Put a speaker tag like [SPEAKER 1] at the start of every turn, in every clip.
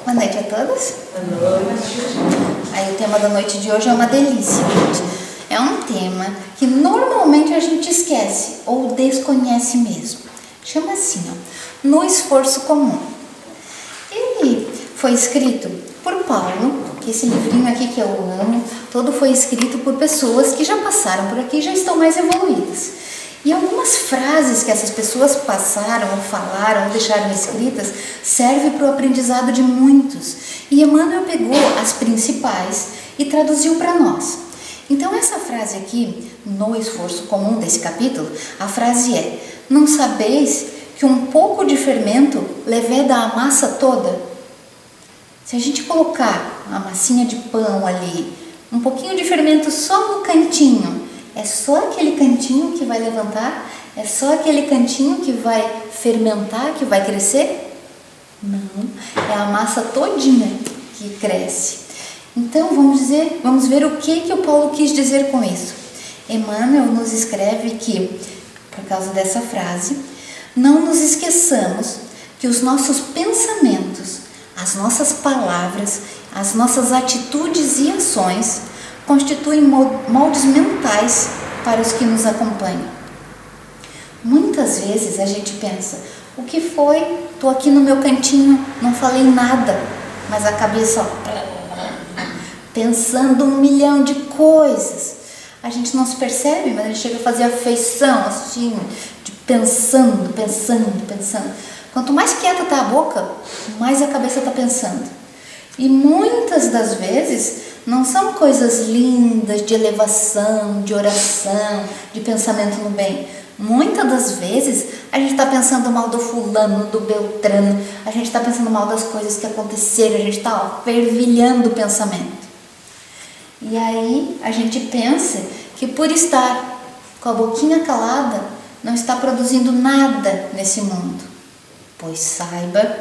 [SPEAKER 1] Boa noite a todos.
[SPEAKER 2] Boa noite.
[SPEAKER 1] Aí o tema da noite de hoje é uma delícia, gente. É um tema que normalmente a gente esquece ou desconhece mesmo. Chama assim, ó, No Esforço Comum. Ele foi escrito por Paulo, que esse livrinho aqui que eu amo, todo foi escrito por pessoas que já passaram por aqui e já estão mais evoluídas. E algumas frases que essas pessoas passaram, ou falaram, ou deixaram escritas, servem para o aprendizado de muitos. E Emmanuel pegou as principais e traduziu para nós. Então essa frase aqui, no esforço comum desse capítulo, a frase é: não sabeis que um pouco de fermento leveda a massa toda? Se a gente colocar uma massinha de pão ali, um pouquinho de fermento só no cantinho, é só aquele cantinho que vai levantar? É só aquele cantinho que vai fermentar, que vai crescer? Não, é a massa todinha que cresce. Então vamos ver o que o Paulo quis dizer com isso. Emmanuel nos escreve que, por causa dessa frase, não nos esqueçamos que os nossos pensamentos, as nossas palavras, as nossas atitudes e ações constituem moldes mentais para os que nos acompanham. Muitas vezes a gente pensa: o que foi? Estou aqui no meu cantinho, não falei nada, mas a cabeça, pensando 1 milhão de coisas. A gente não se percebe, mas a gente chega a fazer afeição, assim, de pensando. Quanto mais quieta está a boca, mais a cabeça está pensando. E muitas das vezes não são coisas lindas de elevação, de oração, de pensamento no bem. Muitas das vezes a gente está pensando mal do fulano, do beltrano, a gente está pensando mal das coisas que aconteceram, a gente está fervilhando o pensamento. E aí a gente pensa que por estar com a boquinha calada não está produzindo nada nesse mundo. Pois saiba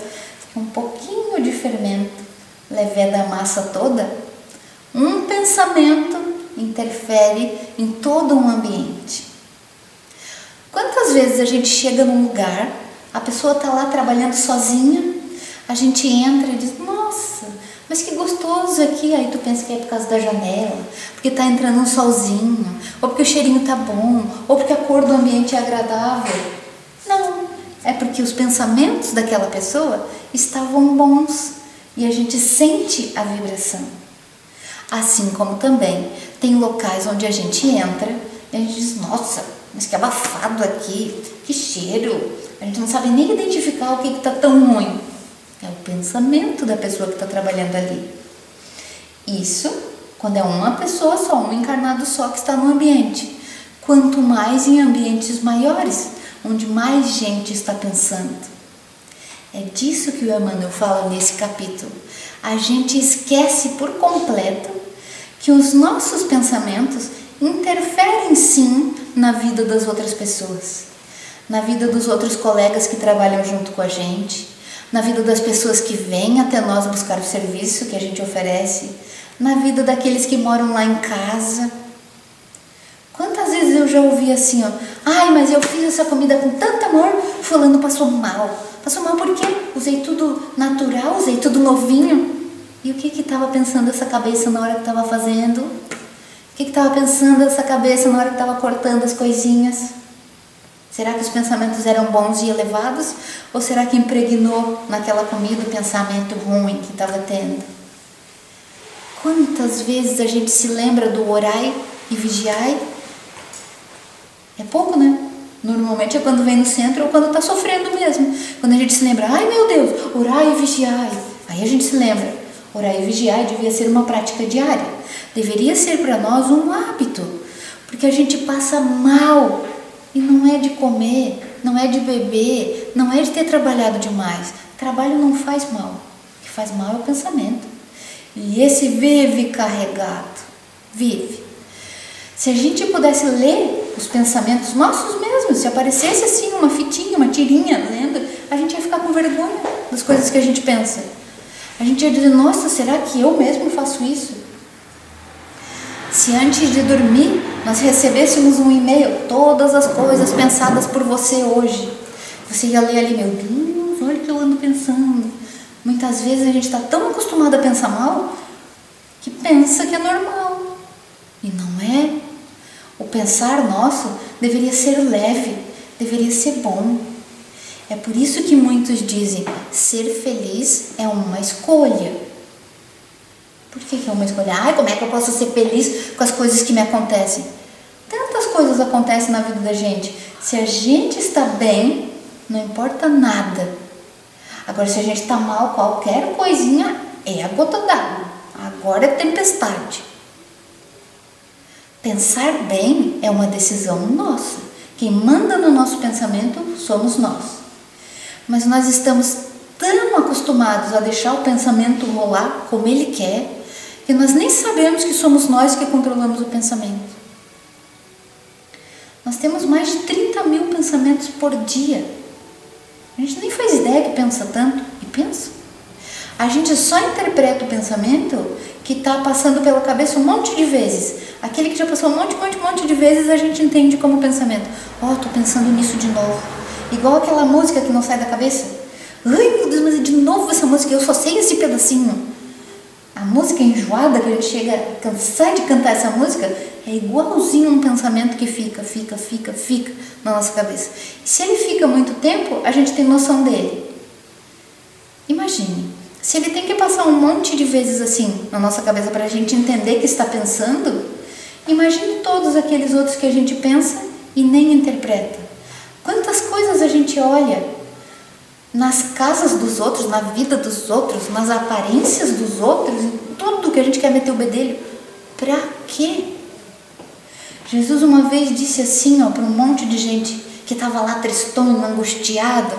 [SPEAKER 1] que um pouquinho de fermento leveda a massa toda. Um pensamento interfere em todo um ambiente. Quantas vezes a gente chega num lugar, a pessoa está lá trabalhando sozinha, a gente entra e diz: nossa, mas que gostoso aqui. Aí tu pensa que é por causa da janela, porque está entrando um solzinho, ou porque o cheirinho está bom, ou porque a cor do ambiente é agradável. Não, é porque os pensamentos daquela pessoa estavam bons e a gente sente a vibração. Assim como também tem locais onde a gente entra e a gente diz: nossa, mas que abafado aqui, que cheiro. A gente não sabe nem identificar o que está tão ruim. É o pensamento da pessoa que está trabalhando ali. Isso quando é uma pessoa só, um encarnado só que está no ambiente. Quanto mais em ambientes maiores, onde mais gente está pensando. É disso que o Emmanuel fala nesse capítulo. A gente esquece por completo que os nossos pensamentos interferem sim na vida das outras pessoas, na vida dos outros colegas que trabalham junto com a gente, na vida das pessoas que vêm até nós buscar o serviço que a gente oferece, na vida daqueles que moram lá em casa. Quantas vezes eu já ouvi assim, ó: ai, mas eu fiz essa comida com tanto amor, fulano passou mal. Passou mal por quê? Usei tudo natural, usei tudo novinho. E o que estava pensando essa cabeça na hora que estava fazendo? O que estava pensando essa cabeça na hora que estava cortando as coisinhas? Será que os pensamentos eram bons e elevados? Ou será que impregnou naquela comida o pensamento ruim que estava tendo? Quantas vezes a gente se lembra do orai e vigiai? É pouco, né? Normalmente é quando vem no centro ou quando está sofrendo mesmo. Quando a gente se lembra: ai meu Deus, orai e vigiai. Aí a gente se lembra: orar e vigiar devia ser uma prática diária. Deveria ser para nós um hábito. Porque a gente passa mal. E não é de comer, não é de beber, não é de ter trabalhado demais. Trabalho não faz mal. O que faz mal é o pensamento. E esse vive carregado. Vive. Se a gente pudesse ler os pensamentos nossos mesmos, se aparecesse assim uma fitinha, uma tirinha lendo, a gente ia ficar com vergonha das coisas que a gente pensa. A gente ia dizer: nossa, será que eu mesmo faço isso? Se antes de dormir nós recebêssemos um e-mail: todas as coisas pensadas por você hoje, você ia ler ali: meu Deus, olha o que eu ando pensando. Muitas vezes a gente está tão acostumado a pensar mal que pensa que é normal. E não é. O pensar nosso deveria ser leve, deveria ser bom. É por isso que muitos dizem, ser feliz é uma escolha. Por que é uma escolha? Ai, como é que eu posso ser feliz com as coisas que me acontecem? Tantas coisas acontecem na vida da gente. Se a gente está bem, não importa nada. Agora, se a gente está mal, qualquer coisinha é a gota d'água. Agora é tempestade. Pensar bem é uma decisão nossa. Quem manda no nosso pensamento somos nós. Mas nós estamos tão acostumados a deixar o pensamento rolar como ele quer, que nós nem sabemos que somos nós que controlamos o pensamento. Nós temos mais de 30 mil pensamentos por dia. A gente nem faz ideia que pensa tanto, e pensa. A gente só interpreta o pensamento que está passando pela cabeça um monte de vezes. Aquele que já passou um monte de vezes, a gente entende como pensamento. Estou pensando nisso de novo. Igual aquela música que não sai da cabeça. Ai, meu Deus, mas é de novo essa música, eu só sei esse pedacinho. A música enjoada, que a gente chega a cansar de cantar essa música, é igualzinho um pensamento que fica na nossa cabeça. E se ele fica muito tempo, a gente tem noção dele. Imagine, se ele tem que passar um monte de vezes assim na nossa cabeça para a gente entender que está pensando, imagine todos aqueles outros que a gente pensa e nem interpreta. Quantas coisas a gente olha nas casas dos outros, na vida dos outros, nas aparências dos outros, em tudo que a gente quer meter o bedelho. Pra quê? Jesus uma vez disse assim, para um monte de gente que estava lá tristonho, angustiado: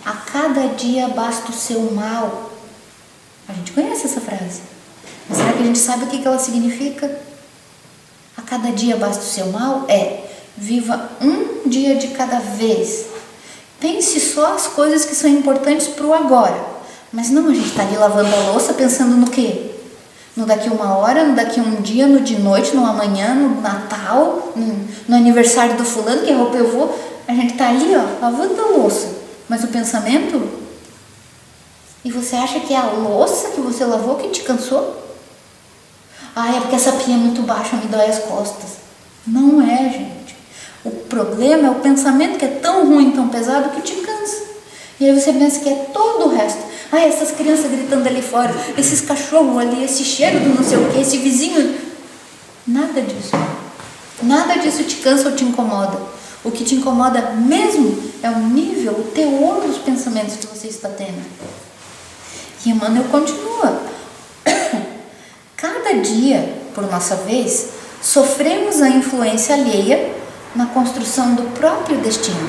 [SPEAKER 1] a cada dia basta o seu mal. A gente conhece essa frase, mas será que a gente sabe o que ela significa? A cada dia basta o seu mal viva um dia de cada vez. Pense só as coisas que são importantes para o agora. Mas não, a gente está ali lavando a louça pensando no quê? No daqui uma hora, no daqui um dia, no de noite, no amanhã, no Natal, no aniversário do fulano, que roupa eu vou. A gente está ali, lavando a louça. Mas o pensamento? E você acha que é a louça que você lavou que te cansou? É porque essa pia é muito baixa, me dói as costas. Não é, gente. O problema é o pensamento que é tão ruim, tão pesado, que te cansa. E aí você pensa que é todo o resto. Essas crianças gritando ali fora, esses cachorros ali, esse cheiro do não sei o que, esse vizinho. Nada disso. Nada disso te cansa ou te incomoda. O que te incomoda mesmo é o nível, o teor dos pensamentos que você está tendo. E Emmanuel continua. Cada dia, por nossa vez, sofremos a influência alheia na construção do próprio destino.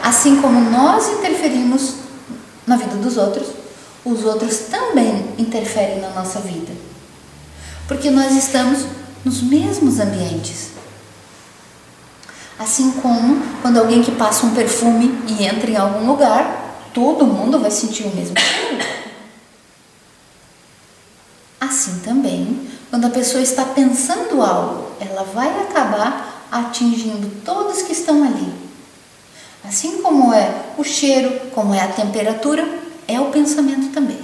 [SPEAKER 1] Assim como nós interferimos na vida dos outros, os outros também interferem na nossa vida. Porque nós estamos nos mesmos ambientes. Assim como quando alguém que passa um perfume e entra em algum lugar, todo mundo vai sentir o mesmo cheiro. Assim também, quando a pessoa está pensando algo, ela vai acabar atingindo todos que estão ali. Assim como é o cheiro, como é a temperatura, é o pensamento também.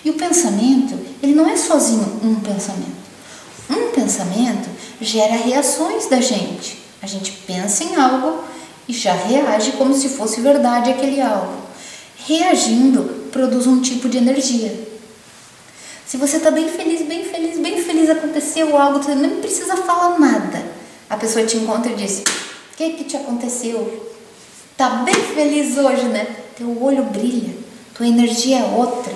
[SPEAKER 1] E o pensamento, ele não é sozinho um pensamento. Um pensamento gera reações da gente. A gente pensa em algo e já reage como se fosse verdade aquele algo. Reagindo, produz um tipo de energia. Se você está bem feliz, aconteceu algo, você nem precisa falar nada. A pessoa te encontra e diz: o que te aconteceu? Tá bem feliz hoje, né? Teu olho brilha, tua energia é outra.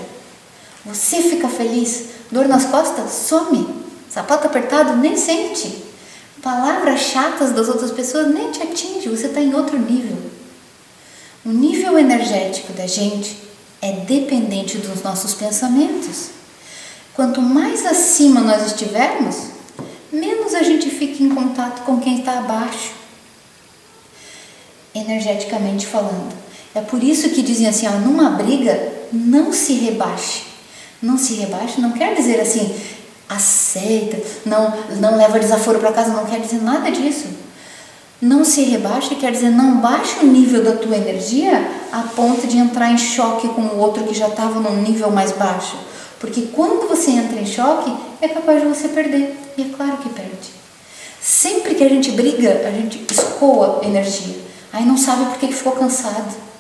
[SPEAKER 1] Você fica feliz, dor nas costas some, sapato apertado nem sente, palavras chatas das outras pessoas nem te atinge, você está em outro nível. O nível energético da gente é dependente dos nossos pensamentos. Quanto mais acima nós estivermos, menos a gente fica em contato com quem está abaixo, energeticamente falando. É por isso que dizem assim, numa briga, não se rebaixe. Não se rebaixe não quer dizer assim, aceita, não leva desaforo para casa, não quer dizer nada disso. Não se rebaixe quer dizer não baixe o nível da tua energia a ponto de entrar em choque com o outro que já estava num nível mais baixo. Porque quando você entra em choque, é capaz de você perder. E é claro que perde. Sempre que a gente briga, a gente escoa energia. Aí não sabe por que ficou cansado.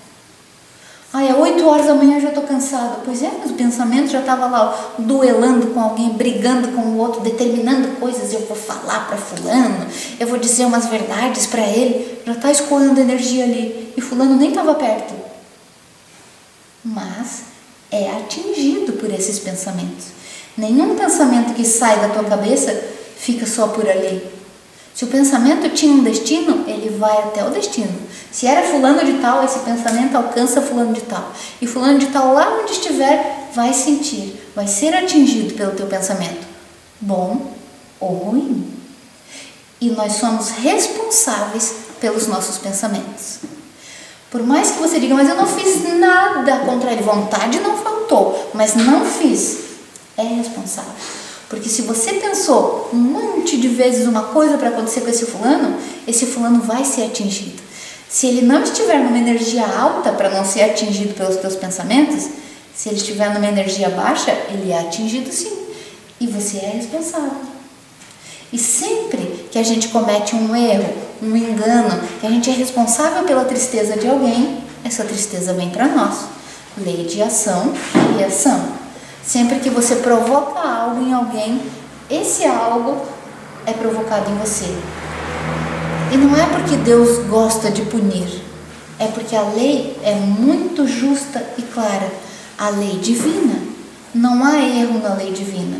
[SPEAKER 1] Ai, é 8 horas da manhã, eu já estou cansado. Pois é, mas o pensamento já estava lá duelando com alguém, brigando com o outro, determinando coisas. Eu vou falar para fulano, eu vou dizer umas verdades para ele. Já está escoando energia ali. E fulano nem estava perto. Mas é atingido por esses pensamentos. Nenhum pensamento que sai da tua cabeça fica só por ali. Se o pensamento tinha um destino, ele vai até o destino. Se era fulano de tal, esse pensamento alcança fulano de tal. E fulano de tal, lá onde estiver, vai sentir, vai ser atingido pelo teu pensamento, bom ou ruim. E nós somos responsáveis pelos nossos pensamentos. Por mais que você diga, mas eu não fiz nada contra ele, vontade não faltou, mas não fiz, é responsável. Porque se você pensou um monte de vezes uma coisa para acontecer com esse fulano vai ser atingido. Se ele não estiver numa energia alta para não ser atingido pelos teus pensamentos, se ele estiver numa energia baixa, ele é atingido sim. E você é responsável. E sempre que a gente comete um erro, um engano, que a gente é responsável pela tristeza de alguém, essa tristeza vem para nós. Lei de ação e reação. Sempre que você provoca algo em alguém, esse algo é provocado em você. E não é porque Deus gosta de punir, é porque a lei é muito justa e clara. A lei divina, não há erro na lei divina.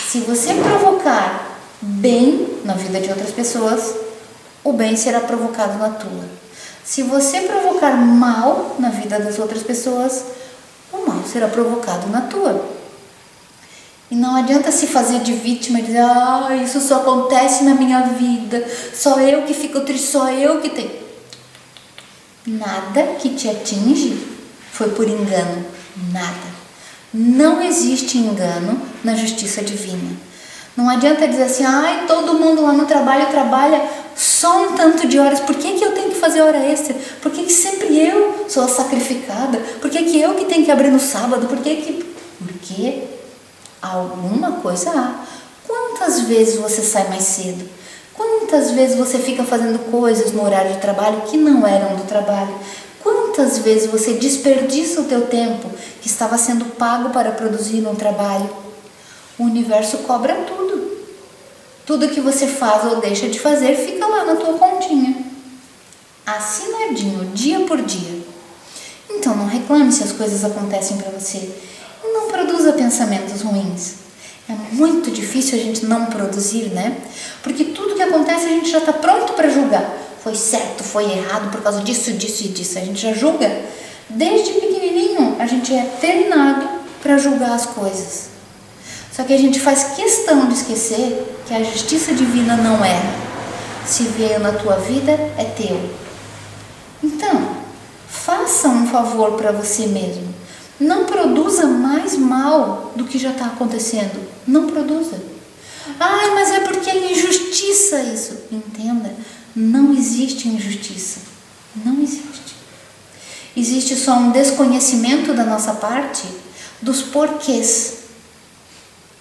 [SPEAKER 1] Se você provocar bem na vida de outras pessoas, o bem será provocado na tua. Se você provocar mal na vida das outras pessoas, o mal será provocado na tua. E não adianta se fazer de vítima e dizer, isso só acontece na minha vida, só eu que fico triste, só eu que tenho. Nada que te atinge foi por engano, nada. Não existe engano na justiça divina. Não adianta dizer assim, todo mundo lá no trabalho trabalha só um tanto de horas, por que eu tenho que fazer hora extra? Por que sempre eu sou a sacrificada? Por que eu que tenho que abrir no sábado? Porque alguma coisa há. Quantas vezes você sai mais cedo? Quantas vezes você fica fazendo coisas no horário de trabalho que não eram do trabalho? Quantas vezes você desperdiça o teu tempo que estava sendo pago para produzir um trabalho? O universo cobra tudo. Tudo que você faz ou deixa de fazer fica lá na tua continha, assinadinho, dia por dia. Então não reclame se as coisas acontecem para você. Não produza pensamentos ruins. É muito difícil a gente não produzir, né? Porque tudo que acontece a gente já está pronto para julgar. Foi certo, foi errado por causa disso, disso e disso. A gente já julga. Desde pequenininho a gente é treinado para julgar as coisas. Só que a gente faz questão de esquecer que a justiça divina não erra. Se veio na tua vida, é teu. Então, faça um favor para você mesmo. Não produza mais mal do que já está acontecendo. Não produza. Mas é porque é injustiça isso. Entenda, não existe injustiça. Não existe. Existe só um desconhecimento da nossa parte dos porquês.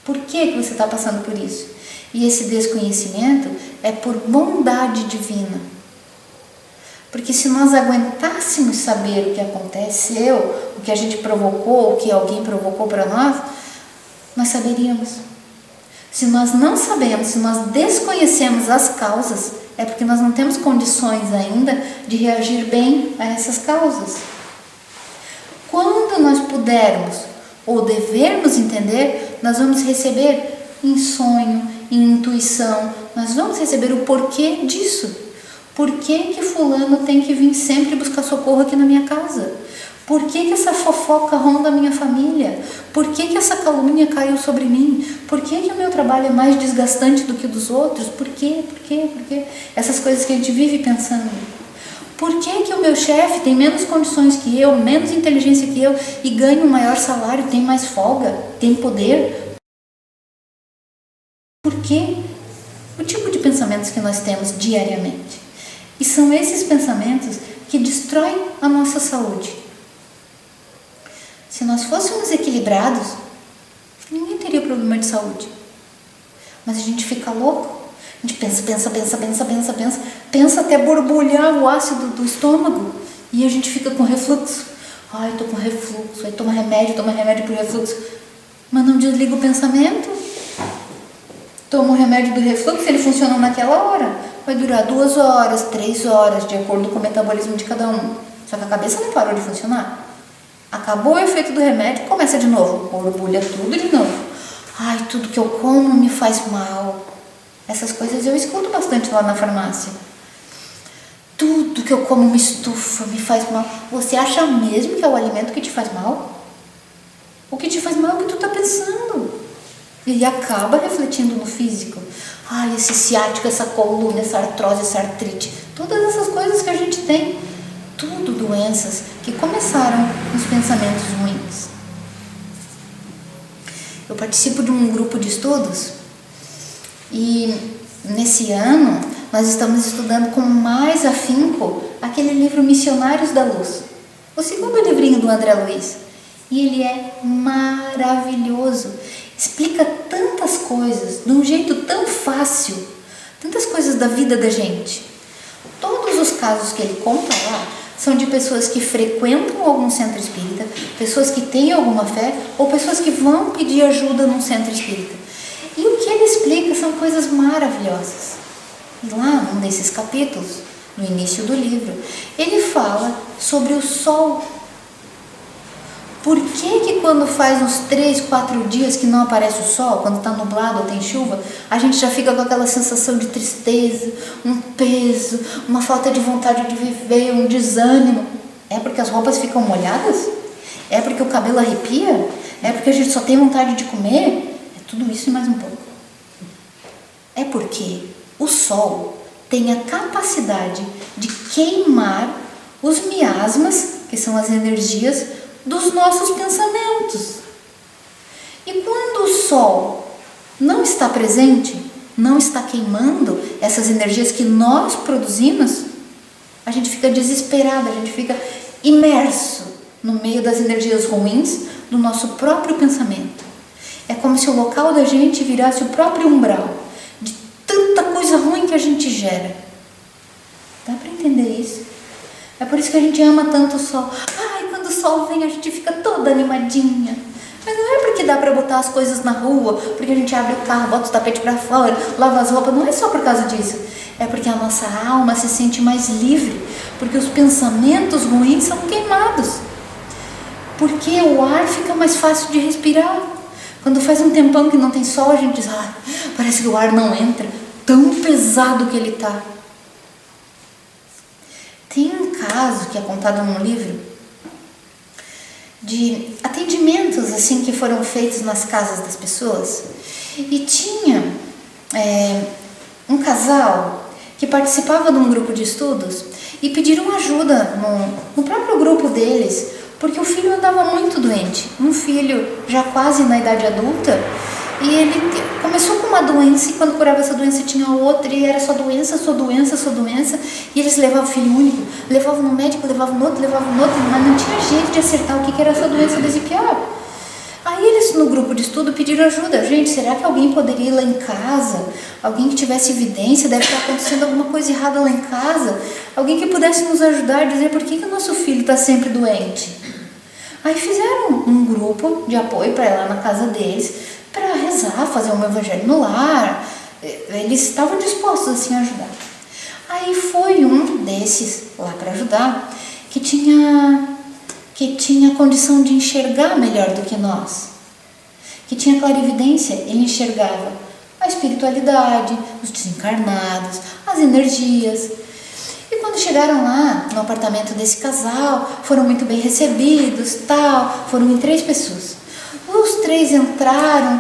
[SPEAKER 1] Por que você está passando por isso? E esse desconhecimento é por bondade divina. Porque se nós aguentássemos saber o que aconteceu, o que a gente provocou, o que alguém provocou para nós saberíamos. Se nós não sabemos, se nós desconhecemos as causas, é porque nós não temos condições ainda de reagir bem a essas causas. Quando nós pudermos ou devermos entender, nós vamos receber em sonho, em intuição, nós vamos receber o porquê disso. Por que fulano tem que vir sempre buscar socorro aqui na minha casa? Por que essa fofoca ronda a minha família? Por que essa calúnia caiu sobre mim? Por que o meu trabalho é mais desgastante do que o dos outros? Por quê? Essas coisas que a gente vive pensando. Por que o meu chefe tem menos condições que eu, menos inteligência que eu e ganha um maior salário, tem mais folga, tem poder? Por quê? O tipo de pensamentos que nós temos diariamente. E são esses pensamentos que destroem a nossa saúde. Se nós fôssemos equilibrados, ninguém teria problema de saúde. Mas a gente fica louco. A gente pensa até borbulhar o ácido do estômago. E a gente fica com refluxo. Ai, eu tô com refluxo. Aí toma remédio pro refluxo. Mas não desliga o pensamento. Toma o remédio do refluxo, ele funciona naquela hora. Vai durar 2 horas, 3 horas, de acordo com o metabolismo de cada um. Só que a cabeça não parou de funcionar. Acabou o efeito do remédio, começa de novo. Borbulha tudo de novo. Ai, tudo que eu como me faz mal. Essas coisas eu escuto bastante lá na farmácia. Tudo que eu como me estufa, me faz mal. Você acha mesmo que é o alimento que te faz mal? O que te faz mal é o que tu tá pensando. E acaba refletindo no físico. Ai, esse ciático, essa coluna, essa artrose, essa artrite. Todas essas coisas que a gente tem. Tudo doenças que começaram nos pensamentos ruins. Eu participo de um grupo de estudos e nesse ano nós estamos estudando com mais afinco aquele livro Missionários da Luz, o segundo livrinho do André Luiz. E ele é maravilhoso, explica tantas coisas de um jeito tão fácil, tantas coisas da vida da gente. Todos os casos que ele conta lá são de pessoas que frequentam algum centro espírita, pessoas que têm alguma fé ou pessoas que vão pedir ajuda num centro espírita. E o que ele explica são coisas maravilhosas. E lá, num desses capítulos, no início do livro, ele fala sobre o sol. Por que quando faz uns 3, 4 dias que não aparece o sol, quando está nublado ou tem chuva, a gente já fica com aquela sensação de tristeza, um peso, uma falta de vontade de viver, um desânimo? É porque as roupas ficam molhadas? É porque o cabelo arrepia? É porque a gente só tem vontade de comer? É tudo isso e mais um pouco. É porque o sol tem a capacidade de queimar os miasmas, que são as energias dos nossos pensamentos. E quando o sol não está presente, não está queimando essas energias que nós produzimos, a gente fica desesperado, a gente fica imerso no meio das energias ruins do nosso próprio pensamento. É como se o local da gente virasse o próprio umbral de tanta coisa ruim que a gente gera. Dá para entender isso? É por isso que a gente ama tanto o sol. Ai, quando o sol vem a gente fica toda animadinha. Mas não é porque dá para botar as coisas na rua, porque a gente abre o carro, bota o tapete para fora, lava as roupas. Não é só por causa disso. É porque a nossa alma se sente mais livre, porque os pensamentos ruins são queimados, porque o ar fica mais fácil de respirar. Quando faz um tempão que não tem sol, a gente diz, parece que o ar não entra, tão pesado que ele está. Tem um caso que é contado num livro de atendimentos assim que foram feitos nas casas das pessoas, e tinha um casal que participava de um grupo de estudos e pediram ajuda no próprio grupo deles, porque o filho andava muito doente, um filho já quase na idade adulta, e ele começou com uma doença, e quando curava essa doença tinha outra, e era só doença, e eles levavam o filho único, levavam no médico, levavam no outro, mas não tinha jeito de acertar o que era essa doença desse pior. Aí eles no grupo de estudo pediram ajuda. Gente, será que alguém poderia ir lá em casa? Alguém que tivesse evidência, deve estar acontecendo alguma coisa errada lá em casa, alguém que pudesse nos ajudar, dizer por que o nosso filho está sempre doente. Aí fizeram um grupo de apoio para ir lá na casa deles, para rezar, fazer um evangelho no lar. Eles estavam dispostos assim a ajudar. Aí foi um desses lá para ajudar, que tinha condição de enxergar melhor do que nós, que tinha clarividência. Ele enxergava a espiritualidade, os desencarnados, as energias. E quando chegaram lá no apartamento desse casal, foram muito bem recebidos, foram em 3 pessoas. Os 3 entraram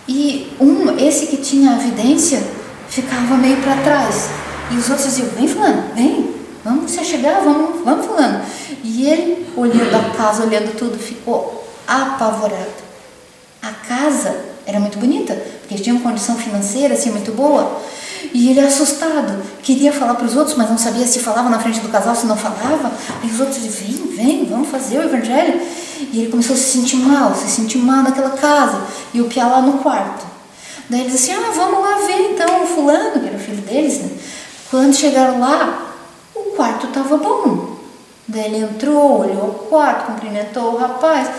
[SPEAKER 1] e esse que tinha a evidência ficava meio para trás. E os outros diziam, vem fulano, vem, vamos se chegar, vamos fulano. E ele, olhando a casa, olhando tudo, ficou apavorado. A casa era muito bonita, porque eles tinham condição financeira assim muito boa. E ele assustado, queria falar para os outros, mas não sabia se falava na frente do casal, se não falava. Aí os outros diziam, vem, vamos fazer o evangelho. E ele começou a se sentir mal naquela casa. E o piá lá no quarto. Daí eles assim, vamos lá ver então o fulano, que era o filho deles, né? Quando chegaram lá, o quarto estava bom. Daí ele entrou, olhou o quarto, cumprimentou o rapaz.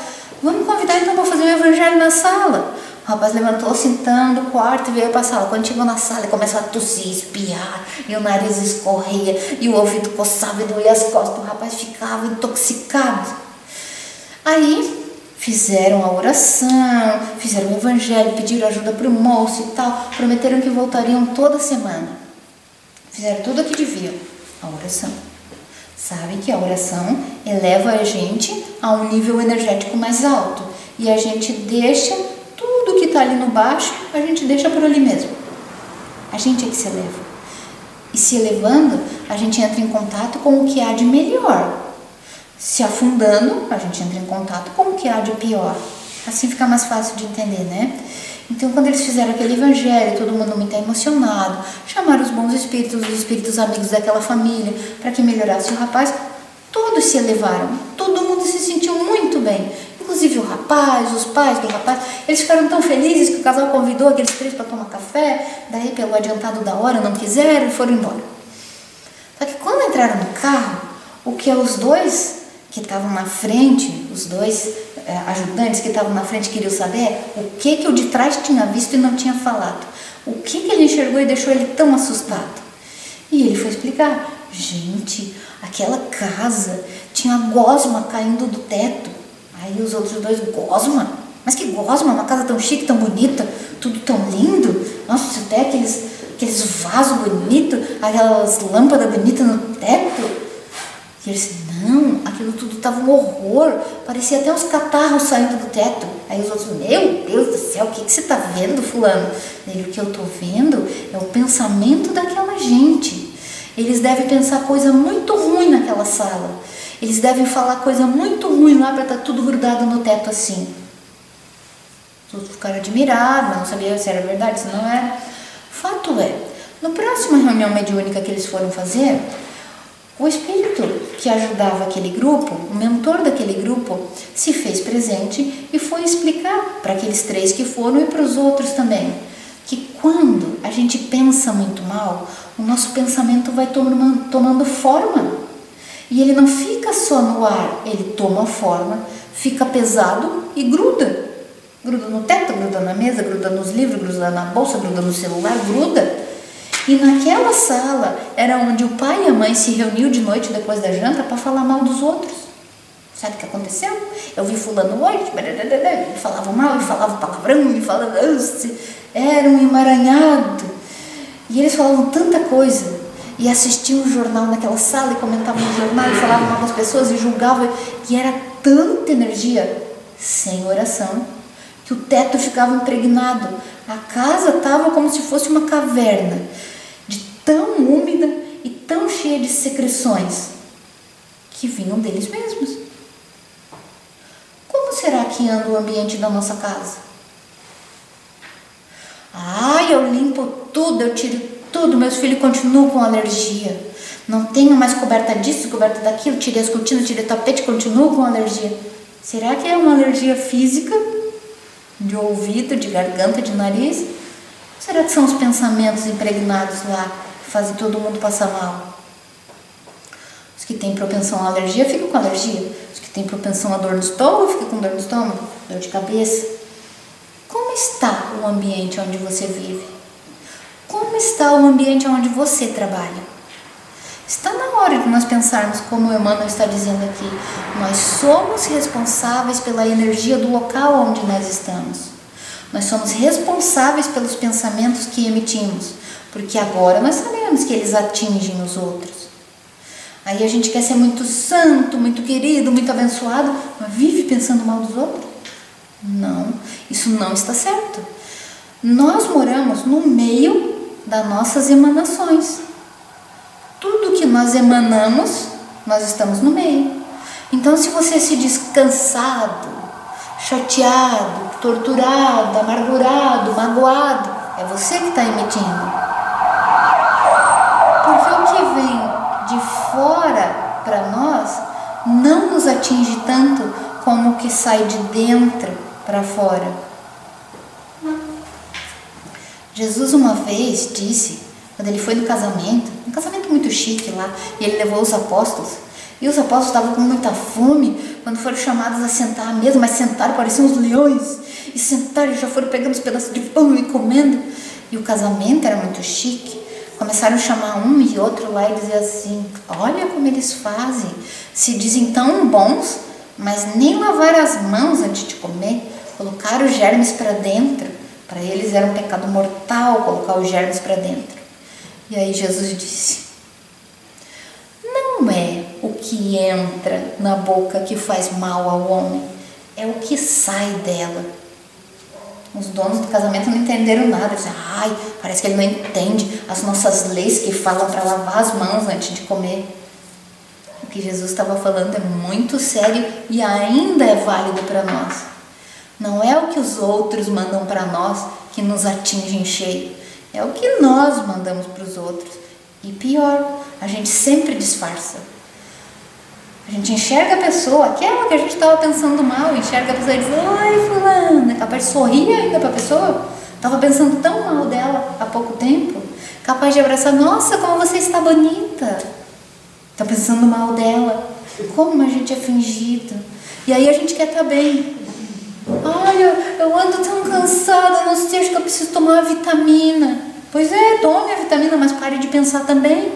[SPEAKER 1] Vamos convidar então para fazer o evangelho na sala. O rapaz levantou-se então do quarto e veio para a sala. Quando chegou na sala, ele começou a tossir, espiar, e o nariz escorria, e o ouvido coçava e doía as costas. O rapaz ficava intoxicado. Aí fizeram a oração, fizeram o evangelho, pediram ajuda para o moço e tal. Prometeram que voltariam toda semana. Fizeram tudo o que deviam. A oração. Sabe que a oração eleva a gente a um nível energético mais alto. E a gente deixa tudo que está ali no baixo, a gente deixa por ali mesmo. A gente é que se eleva. E se elevando, a gente entra em contato com o que há de melhor. Se afundando, a gente entra em contato com o que há de pior. Assim fica mais fácil de entender, né? Então, quando eles fizeram aquele evangelho, todo mundo muito emocionado, chamaram os bons espíritos, os espíritos amigos daquela família, para que melhorasse o rapaz, todos se elevaram, todo mundo se sentiu muito bem. Inclusive o rapaz, os pais do rapaz, eles ficaram tão felizes que o casal convidou aqueles 3 para tomar café, daí pelo adiantado da hora não quiseram e foram embora. Só que quando entraram no carro, o que os 2 que estavam na frente, os 2 ajudantes que estavam na frente queriam saber o que o de trás tinha visto e não tinha falado. O que ele enxergou e deixou ele tão assustado. E ele foi explicar. Gente, aquela casa tinha gosma caindo do teto. Aí os outros 2, gosma? Mas que gosma? Uma casa tão chique, tão bonita, tudo tão lindo. Nossa, até aqueles vasos bonitos, aquelas lâmpadas bonitas no teto. E ele disse, não, aquilo tudo estava um horror, parecia até uns catarros saindo do teto. Aí os outros, meu Deus do céu, o que você está vendo, fulano? Ele, o que eu estou vendo é o pensamento daquela gente. Eles devem pensar coisa muito ruim naquela sala. Eles devem falar coisa muito ruim lá para estar tudo grudado no teto assim. Todos ficaram admirados, mas não sabiam se era verdade, se não era. Fato é, na próxima reunião mediúnica que eles foram fazer, o espírito que ajudava aquele grupo, o mentor daquele grupo, se fez presente e foi explicar para aqueles 3 que foram e para os outros também, que quando a gente pensa muito mal, o nosso pensamento vai tomando forma. E ele não fica só no ar, ele toma forma, fica pesado e gruda. Gruda no teto, gruda na mesa, gruda nos livros, gruda na bolsa, gruda no celular, gruda. E naquela sala era onde o pai e a mãe se reuniam de noite depois da janta para falar mal dos outros. Sabe o que aconteceu? Eu vi fulano hoje, ele falava mal, ele falava palavrão, ele falava... Era um emaranhado. E eles falavam tanta coisa. E assistiam o jornal naquela sala e comentavam no jornal e falavam mal das pessoas e julgavam. E era tanta energia sem oração que o teto ficava impregnado. A casa estava como se fosse uma caverna, de tão úmida e tão cheia de secreções que vinham deles mesmos. Como será que anda o ambiente da nossa casa? Eu limpo tudo, eu tiro tudo, meus filhos continuam com alergia. Não tenho mais coberta disso, coberta daquilo, tirei as cortinas, tirei o tapete, continuo com alergia. Será que é uma alergia física? De ouvido, de garganta, de nariz? Será que são os pensamentos impregnados lá que fazem todo mundo passar mal? Os que têm propensão à alergia ficam com alergia. Os que têm propensão à dor no estômago ficam com dor no estômago, dor de cabeça. Como está o ambiente onde você vive? Como está o ambiente onde você trabalha? Está na hora de nós pensarmos, como o Emmanuel está dizendo aqui, nós somos responsáveis pela energia do local onde nós estamos. Nós somos responsáveis pelos pensamentos que emitimos, porque agora nós sabemos que eles atingem os outros. Aí a gente quer ser muito santo, muito querido, muito abençoado, mas vive pensando mal dos outros? Não, isso não está certo. Nós moramos no meio das nossas emanações. Tudo que nós emanamos, nós estamos no meio. Então, se você se diz cansado, chateado, torturado, amargurado, magoado, é você que está emitindo. o que vem de fora para nós não nos atinge tanto como o que sai de dentro para fora. Jesus uma vez disse, quando ele foi no casamento, um casamento muito chique lá, e ele levou os apóstolos, e os apóstolos estavam com muita fome, quando foram chamados a sentar à mesa, mas sentaram, pareciam uns leões, e sentaram e já foram pegando os pedaços de pão e comendo, e o casamento era muito chique. Começaram a chamar um e outro lá e dizer assim, olha como eles fazem, se dizem tão bons, mas nem lavaram as mãos antes de comer, colocaram os germes para dentro. Para eles era um pecado mortal colocar os germes para dentro. E aí Jesus disse, não é o que entra na boca que faz mal ao homem, é o que sai dela. Os donos do casamento não entenderam nada. Disseram, ai, parece que ele não entende as nossas leis que falam para lavar as mãos antes de comer. O que Jesus estava falando é muito sério e ainda é válido para nós. Não é o que os outros mandam para nós que nos atinge em cheio. É o que nós mandamos para os outros. E pior, a gente sempre disfarça. A gente enxerga a pessoa, aquela que a gente estava pensando mal, enxerga a pessoa e diz, oi fulana, é capaz de sorrir ainda para a pessoa. Estava pensando tão mal dela há pouco tempo, capaz de abraçar, nossa, como você está bonita. Está pensando mal dela. Como a gente é fingido. E aí a gente quer estar bem. Olha, eu ando tão cansada, não sei, acho que eu preciso tomar uma vitamina. Pois é, tome a vitamina, mas pare de pensar também.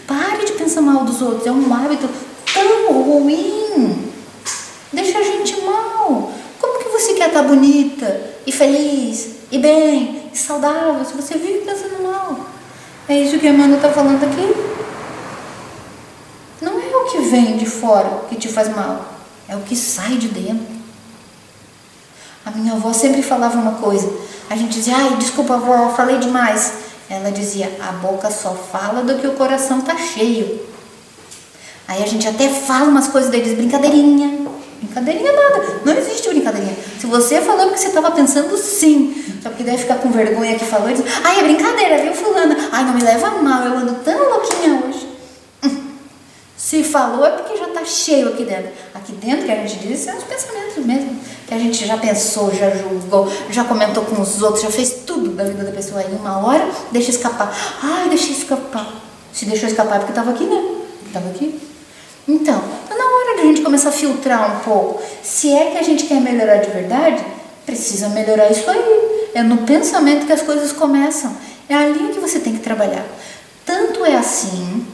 [SPEAKER 1] Pare de pensar mal dos outros, é um hábito tão ruim. Deixa a gente mal. Como que você quer estar bonita e feliz e bem e saudável se você vive pensando mal? É isso que a Amanda está falando aqui. Não é o que vem de fora que te faz mal, é o que sai de dentro. A minha avó sempre falava uma coisa, a gente dizia, ai, desculpa avó, falei demais. Ela dizia, a boca só fala do que o coração tá cheio. Aí a gente até fala umas coisas, daí diz, brincadeirinha. Brincadeirinha nada, não existe brincadeirinha. Se você falou porque você estava pensando, sim. Só porque deve ficar com vergonha que falou e diz, ai, é brincadeira, viu fulana? Ai, não me leva mal, eu ando tão louquinha hoje. Se falou é porque já está cheio aqui dentro. Aqui dentro, que a gente diz, são os pensamentos mesmo. Que a gente já pensou, já julgou, já comentou com os outros, já fez tudo da vida da pessoa. Aí uma hora, deixa escapar. Ai, deixei escapar. Se deixou escapar é porque estava aqui, né? Estava aqui. Então, tá na hora de a gente começar a filtrar um pouco. Se é que a gente quer melhorar de verdade, precisa melhorar isso aí. É no pensamento que as coisas começam. É ali que você tem que trabalhar. Tanto é assim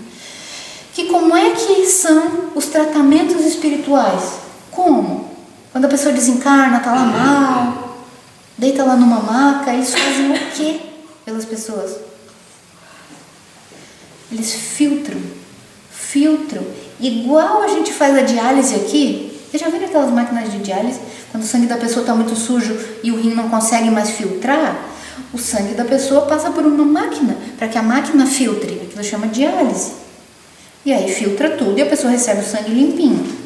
[SPEAKER 1] que como é que são os tratamentos espirituais? Como? Quando a pessoa desencarna, tá lá mal, deita lá numa maca, eles fazem o quê pelas pessoas? Eles filtram. Igual a gente faz a diálise aqui. Vocês já viram aquelas máquinas de diálise? Quando o sangue da pessoa está muito sujo e o rim não consegue mais filtrar, o sangue da pessoa passa por uma máquina, para que a máquina filtre. Aquilo chama diálise. E aí filtra tudo e a pessoa recebe o sangue limpinho.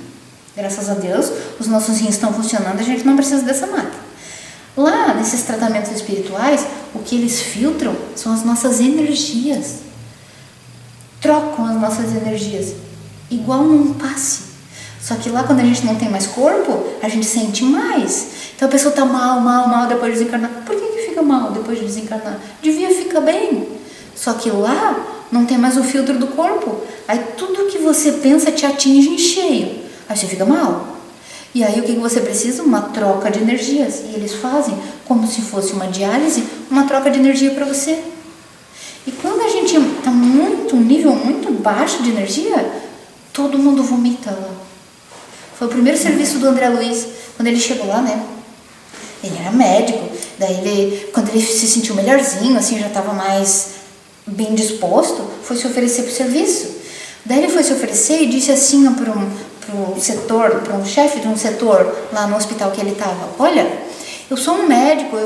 [SPEAKER 1] Graças a Deus, os nossos rins estão funcionando, a gente não precisa dessa máquina. Lá, nesses tratamentos espirituais, o que eles filtram são as nossas energias. Trocam as nossas energias, igual num passe. Só que lá, quando a gente não tem mais corpo, a gente sente mais. Então a pessoa está mal depois de desencarnar. Por que fica mal depois de desencarnar? Devia ficar bem. Só que lá não tem mais o filtro do corpo. Aí tudo que você pensa te atinge em cheio. Aí você fica mal. E aí o que você precisa? Uma troca de energias. E eles fazem como se fosse uma diálise, uma troca de energia para você. E quando a gente está um nível muito baixo de energia, todo mundo vomita lá. Foi o primeiro serviço do André Luiz, quando ele chegou lá, né? Ele era médico, daí quando ele se sentiu melhorzinho, assim, já estava mais bem disposto, foi se oferecer para o serviço. Daí ele foi se oferecer e disse assim para um chefe de um setor lá no hospital que ele estava, olha, eu sou um médico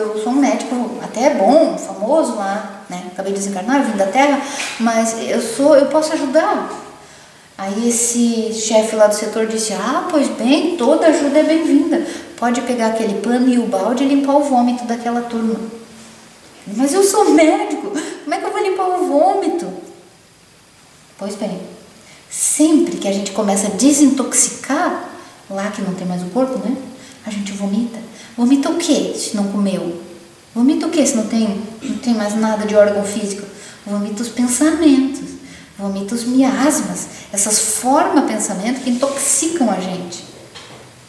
[SPEAKER 1] até bom, famoso lá, né? Acabei de desencarnar, vim da Terra, mas eu posso ajudar. Aí esse chefe lá do setor disse, pois bem, toda ajuda é bem-vinda. Pode pegar aquele pano e o balde e limpar o vômito daquela turma. Mas eu sou médico, como é que eu vou limpar o vômito? Pois bem, sempre que a gente começa a desintoxicar, lá que não tem mais o corpo, né? A gente vomita. Vomita o quê se não comeu? Vomita o quê se não tem mais nada de órgão físico? Vomita os pensamentos, vomita os miasmas, essas formas de pensamento que intoxicam a gente.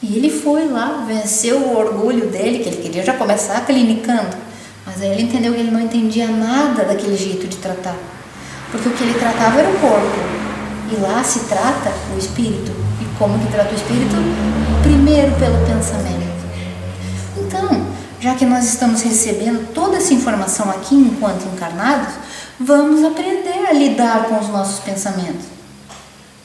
[SPEAKER 1] E ele foi lá, venceu o orgulho dele, que ele queria já começar clinicando, mas aí ele entendeu que ele não entendia nada daquele jeito de tratar, porque o que ele tratava era o corpo, e lá se trata o espírito. E como que trata o espírito? Primeiro pelo pensamento. Então, já que nós estamos recebendo toda essa informação aqui enquanto encarnados, vamos aprender a lidar com os nossos pensamentos.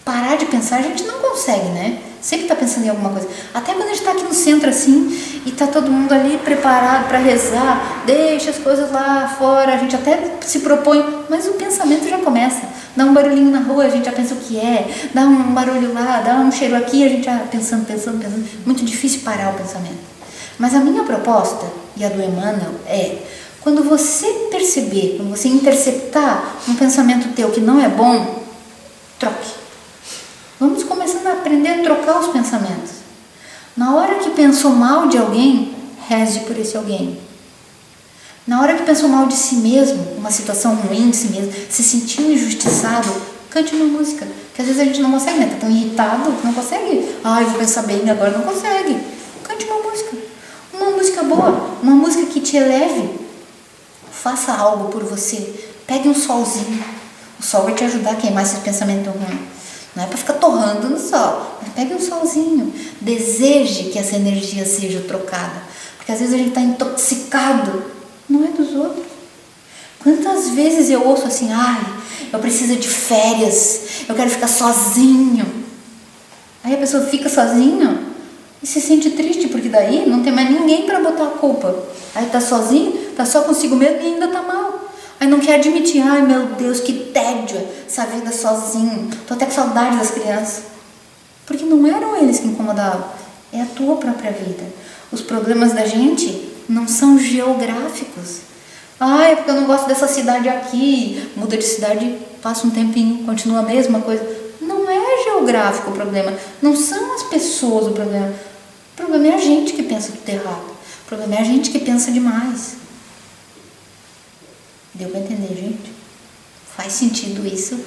[SPEAKER 1] Parar de pensar a gente não consegue, né? Sempre está pensando em alguma coisa. Até quando a gente está aqui no centro assim, e está todo mundo ali preparado para rezar, deixa as coisas lá fora, a gente até se propõe, mas o pensamento já começa. Dá um barulhinho na rua, a gente já pensa o que é, dá um barulho lá, dá um cheiro aqui, a gente já pensando. Muito difícil parar o pensamento. Mas a minha proposta, e a do Emmanuel, é: quando você perceber, quando você interceptar um pensamento teu que não é bom, troque. Vamos começando a aprender a trocar os pensamentos. Na hora que pensou mal de alguém, reze por esse alguém. Na hora que pensou mal de si mesmo, uma situação ruim de si mesmo, se sentiu injustiçado, cante uma música. Porque às vezes a gente não consegue, né? Tá tão irritado que não consegue. Vou pensar bem, agora não consegue. Cante uma música. Uma música boa, uma música que te eleve. Faça algo por você. Pegue um solzinho. O sol vai te ajudar a queimar esses pensamentos ruins. Não é para ficar torrando no sol, mas pegue um solzinho. Deseje que essa energia seja trocada. Porque às vezes a gente está intoxicado. Não é dos outros. Quantas vezes eu ouço assim: eu preciso de férias, eu quero ficar sozinho. Aí a pessoa fica sozinha e se sente triste, porque daí não tem mais ninguém para botar a culpa. Aí tá sozinho, tá só consigo mesmo e ainda tá mal. Aí não quer admitir: meu Deus, que tédio essa vida sozinho, tô até com saudade das crianças. Porque não eram eles que incomodavam, é a tua própria vida. Os problemas da gente não são geográficos. É porque eu não gosto dessa cidade aqui, muda de cidade, passa um tempinho, continua a mesma coisa. Não é geográfico o problema, não são as pessoas o problema. O problema é a gente que pensa tudo errado, o problema é a gente que pensa demais. Deu para entender, gente? Faz sentido isso?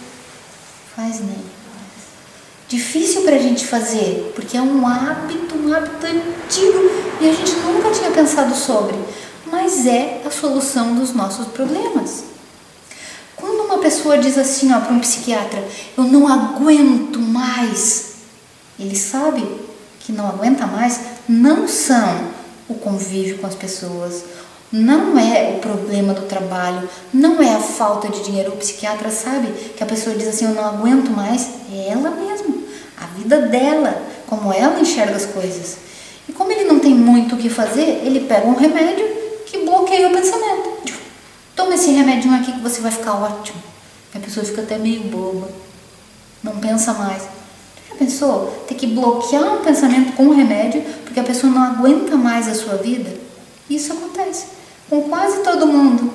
[SPEAKER 1] Faz, né? Difícil para a gente fazer, porque é um hábito antigo e a gente nunca tinha pensado sobre, mas é a solução dos nossos problemas. Quando uma pessoa diz assim, para um psiquiatra: eu não aguento mais, ele sabe que não aguenta mais não são o convívio com as pessoas, não é o problema do trabalho, não é a falta de dinheiro. O psiquiatra sabe que a pessoa diz assim: eu não aguento mais, é ela mesma, a vida dela, como ela enxerga as coisas. E como ele não tem muito o que fazer, ele pega um remédio que bloqueia o pensamento. Toma esse remedinho aqui que você vai ficar ótimo. E a pessoa fica até meio boba, não pensa mais. Já pensou? Ter que bloquear um pensamento com um remédio porque a pessoa não aguenta mais a sua vida? Isso acontece com quase todo mundo.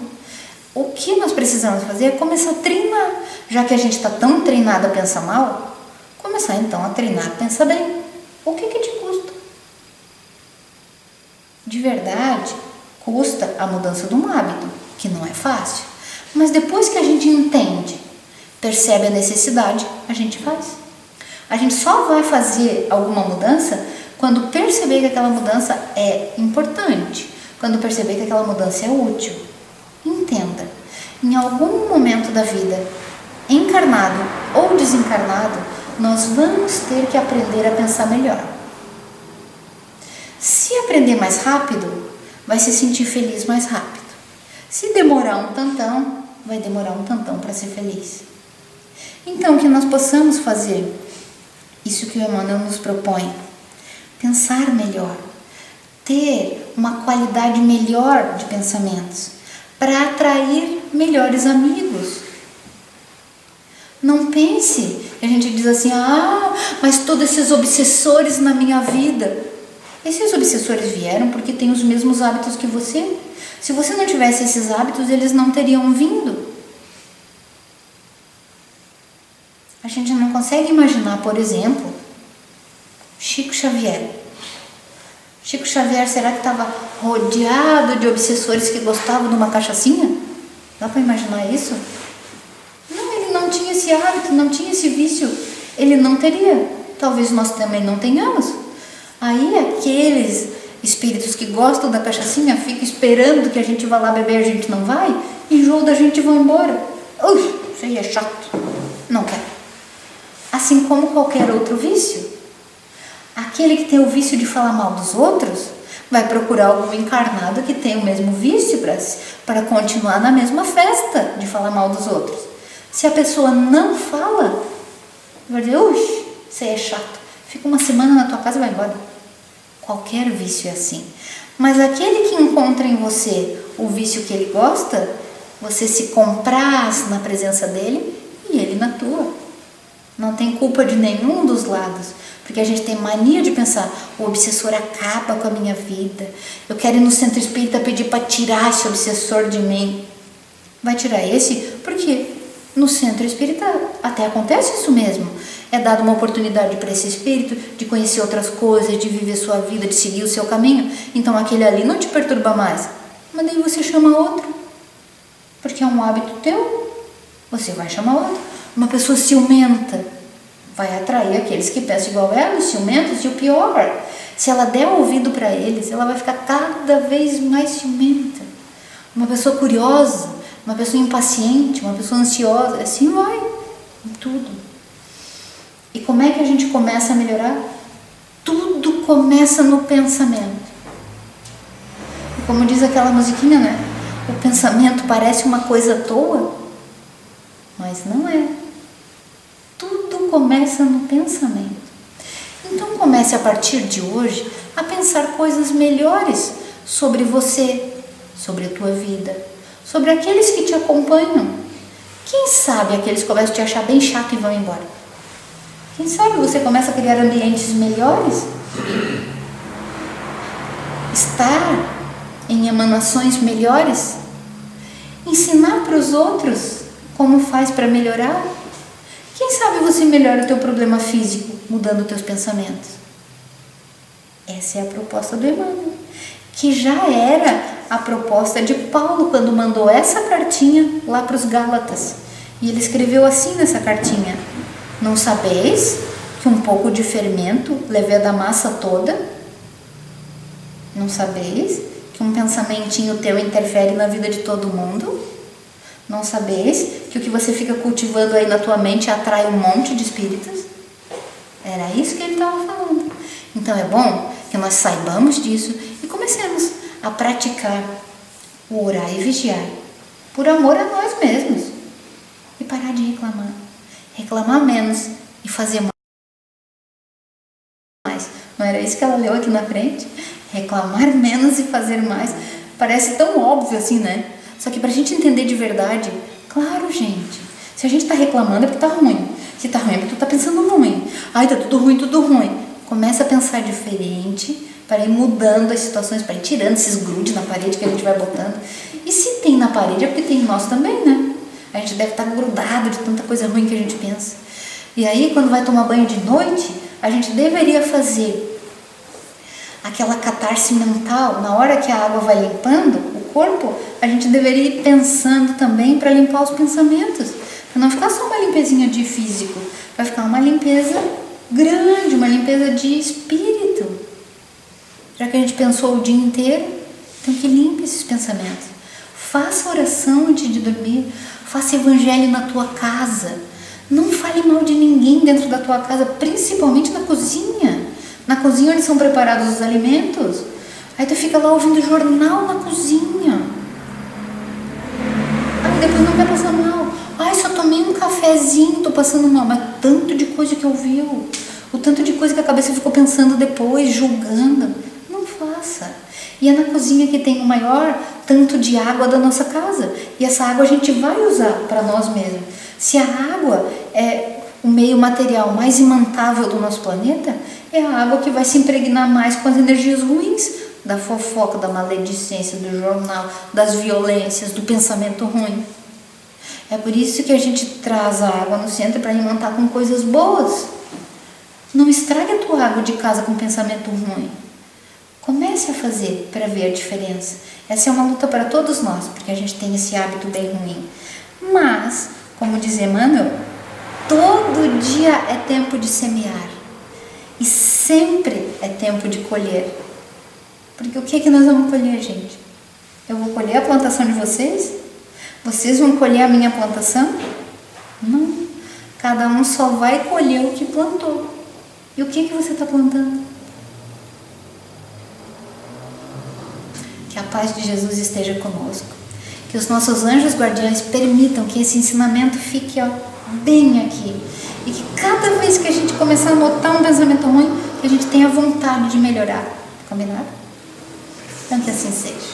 [SPEAKER 1] O que nós precisamos fazer é começar a treinar. Já que a gente está tão treinado a pensar mal, começar então a treinar a pensar bem. O que te custa? De verdade, custa a mudança de um hábito, que não é fácil. Mas depois que a gente entende, percebe a necessidade, a gente faz. A gente só vai fazer alguma mudança quando perceber que aquela mudança é importante, quando perceber que aquela mudança é útil. Entenda, em algum momento da vida, encarnado ou desencarnado, nós vamos ter que aprender a pensar melhor. Se aprender mais rápido, vai se sentir feliz mais rápido. Se demorar um tantão, vai demorar um tantão para ser feliz. Então, que nós possamos fazer isso que o Emmanuel nos propõe: pensar melhor, ter uma qualidade melhor de pensamentos, para atrair melhores amigos. Não pense, a gente diz assim: mas todos esses obsessores na minha vida. Esses obsessores vieram porque têm os mesmos hábitos que você. Se você não tivesse esses hábitos, eles não teriam vindo. A gente não consegue imaginar, por exemplo, Chico Xavier. Chico Xavier, será que estava rodeado de obsessores que gostavam de uma cachaçinha? Dá para imaginar isso? Não, ele não tinha esse hábito, não tinha esse vício. Ele não teria. Talvez nós também não tenhamos. Aí aqueles espíritos que gostam da cachaçinha ficam esperando que a gente vá lá beber, a gente não vai, enjoo da gente e vão embora. Ui, isso aí é chato. Não quero. Assim como qualquer outro vício. Aquele que tem o vício de falar mal dos outros vai procurar algum encarnado que tem o mesmo vício para continuar na mesma festa de falar mal dos outros. Se a pessoa não fala, vai dizer, isso aí é chato. Fica uma semana na tua casa e vai embora. Qualquer vício é assim. Mas aquele que encontra em você o vício que ele gosta, você se compraz na presença dele e ele na tua. Não tem culpa de nenhum dos lados. Porque a gente tem mania de pensar, o obsessor acaba com a minha vida. Eu quero ir no centro espírita pedir para tirar esse obsessor de mim. Vai tirar esse? Porque no centro espírita até acontece isso mesmo. É dada uma oportunidade para esse espírito de conhecer outras coisas, de viver sua vida, de seguir o seu caminho. Então aquele ali não te perturba mais. Mas daí você chama outro. Porque é um hábito teu. Você vai chamar outro. Uma pessoa ciumenta vai atrair aqueles que pensam igual ela, os ciumentos, e o pior, se ela der ouvido para eles, ela vai ficar cada vez mais ciumenta. Uma pessoa curiosa, uma pessoa impaciente, uma pessoa ansiosa, assim vai, em tudo. E como é que a gente começa a melhorar? Tudo começa no pensamento. E como diz aquela musiquinha, né? O pensamento parece uma coisa à toa, mas não é. Tudo começa no pensamento. Então comece a partir de hoje a pensar coisas melhores sobre você, sobre a tua vida, sobre aqueles que te acompanham. Quem sabe aqueles começam a te achar bem chato e vão embora. Quem sabe você começa a criar ambientes melhores? Estar em emanações melhores? Ensinar para os outros como faz para melhorar? Quem sabe você melhora o teu problema físico mudando os teus pensamentos? Essa é a proposta do Emmanuel, que já era a proposta de Paulo quando mandou essa cartinha lá para os Gálatas. E ele escreveu assim nessa cartinha: não sabeis que um pouco de fermento leveda a massa toda? Não sabeis que um pensamentinho teu interfere na vida de todo mundo? Não sabeis que o que você fica cultivando aí na tua mente atrai um monte de espíritos? Era isso que ele estava falando. Então é bom que nós saibamos disso e comecemos a praticar o orar e vigiar, por amor a nós mesmos. E parar de reclamar. Reclamar menos e fazer mais. Não era isso que ela leu aqui na frente? Reclamar menos e fazer mais. Parece tão óbvio assim, né? Só que pra gente entender de verdade, claro, gente, se a gente tá reclamando é porque tá ruim. Se tá ruim é porque tu tá pensando ruim. Ai, tá tudo ruim, tudo ruim. Começa a pensar diferente, para ir mudando as situações, para ir tirando esses grudes na parede que a gente vai botando. E se tem na parede é porque tem em nós também, né? A gente deve estar grudado de tanta coisa ruim que a gente pensa. E aí, quando vai tomar banho de noite, a gente deveria fazer aquela catarse mental. Na hora que a água vai limpando o corpo, a gente deveria ir pensando também para limpar os pensamentos, para não ficar só uma limpezinha de físico, vai ficar uma limpeza grande, uma limpeza de espírito. Já que a gente pensou o dia inteiro, então que limpe esses pensamentos. Faça oração antes de dormir, faça evangelho na tua casa, não fale mal de ninguém dentro da tua casa, principalmente na cozinha. Na cozinha onde são preparados os alimentos. Aí tu fica lá ouvindo jornal na cozinha. Aí depois não quer passar mal. Ai, só tomei um cafezinho, tô passando mal. Mas tanto de coisa que ouviu. O tanto de coisa que a cabeça ficou pensando depois, julgando. Não faça. E é na cozinha que tem o maior tanto de água da nossa casa. E essa água a gente vai usar para nós mesmos. Se a água é o meio material mais imantável do nosso planeta, é a água que vai se impregnar mais com as energias ruins, da fofoca, da maledicência, do jornal, das violências, do pensamento ruim. É por isso que a gente traz a água no centro para alimentar com coisas boas. Não estrague a tua água de casa com pensamento ruim. Comece a fazer para ver a diferença. Essa é uma luta para todos nós, porque a gente tem esse hábito bem ruim. Mas, como diz Emmanuel, todo dia é tempo de semear. E sempre é tempo de colher. Porque o que é que nós vamos colher, gente? Eu vou colher a plantação de vocês? Vocês vão colher a minha plantação? Não. Cada um só vai colher o que plantou. E o que você está plantando? Que a paz de Jesus esteja conosco. Que os nossos anjos guardiães permitam que esse ensinamento fique bem aqui. E que cada vez que a gente começar a notar um pensamento ruim, que a gente tenha vontade de melhorar. Combinado? Então que assim seja.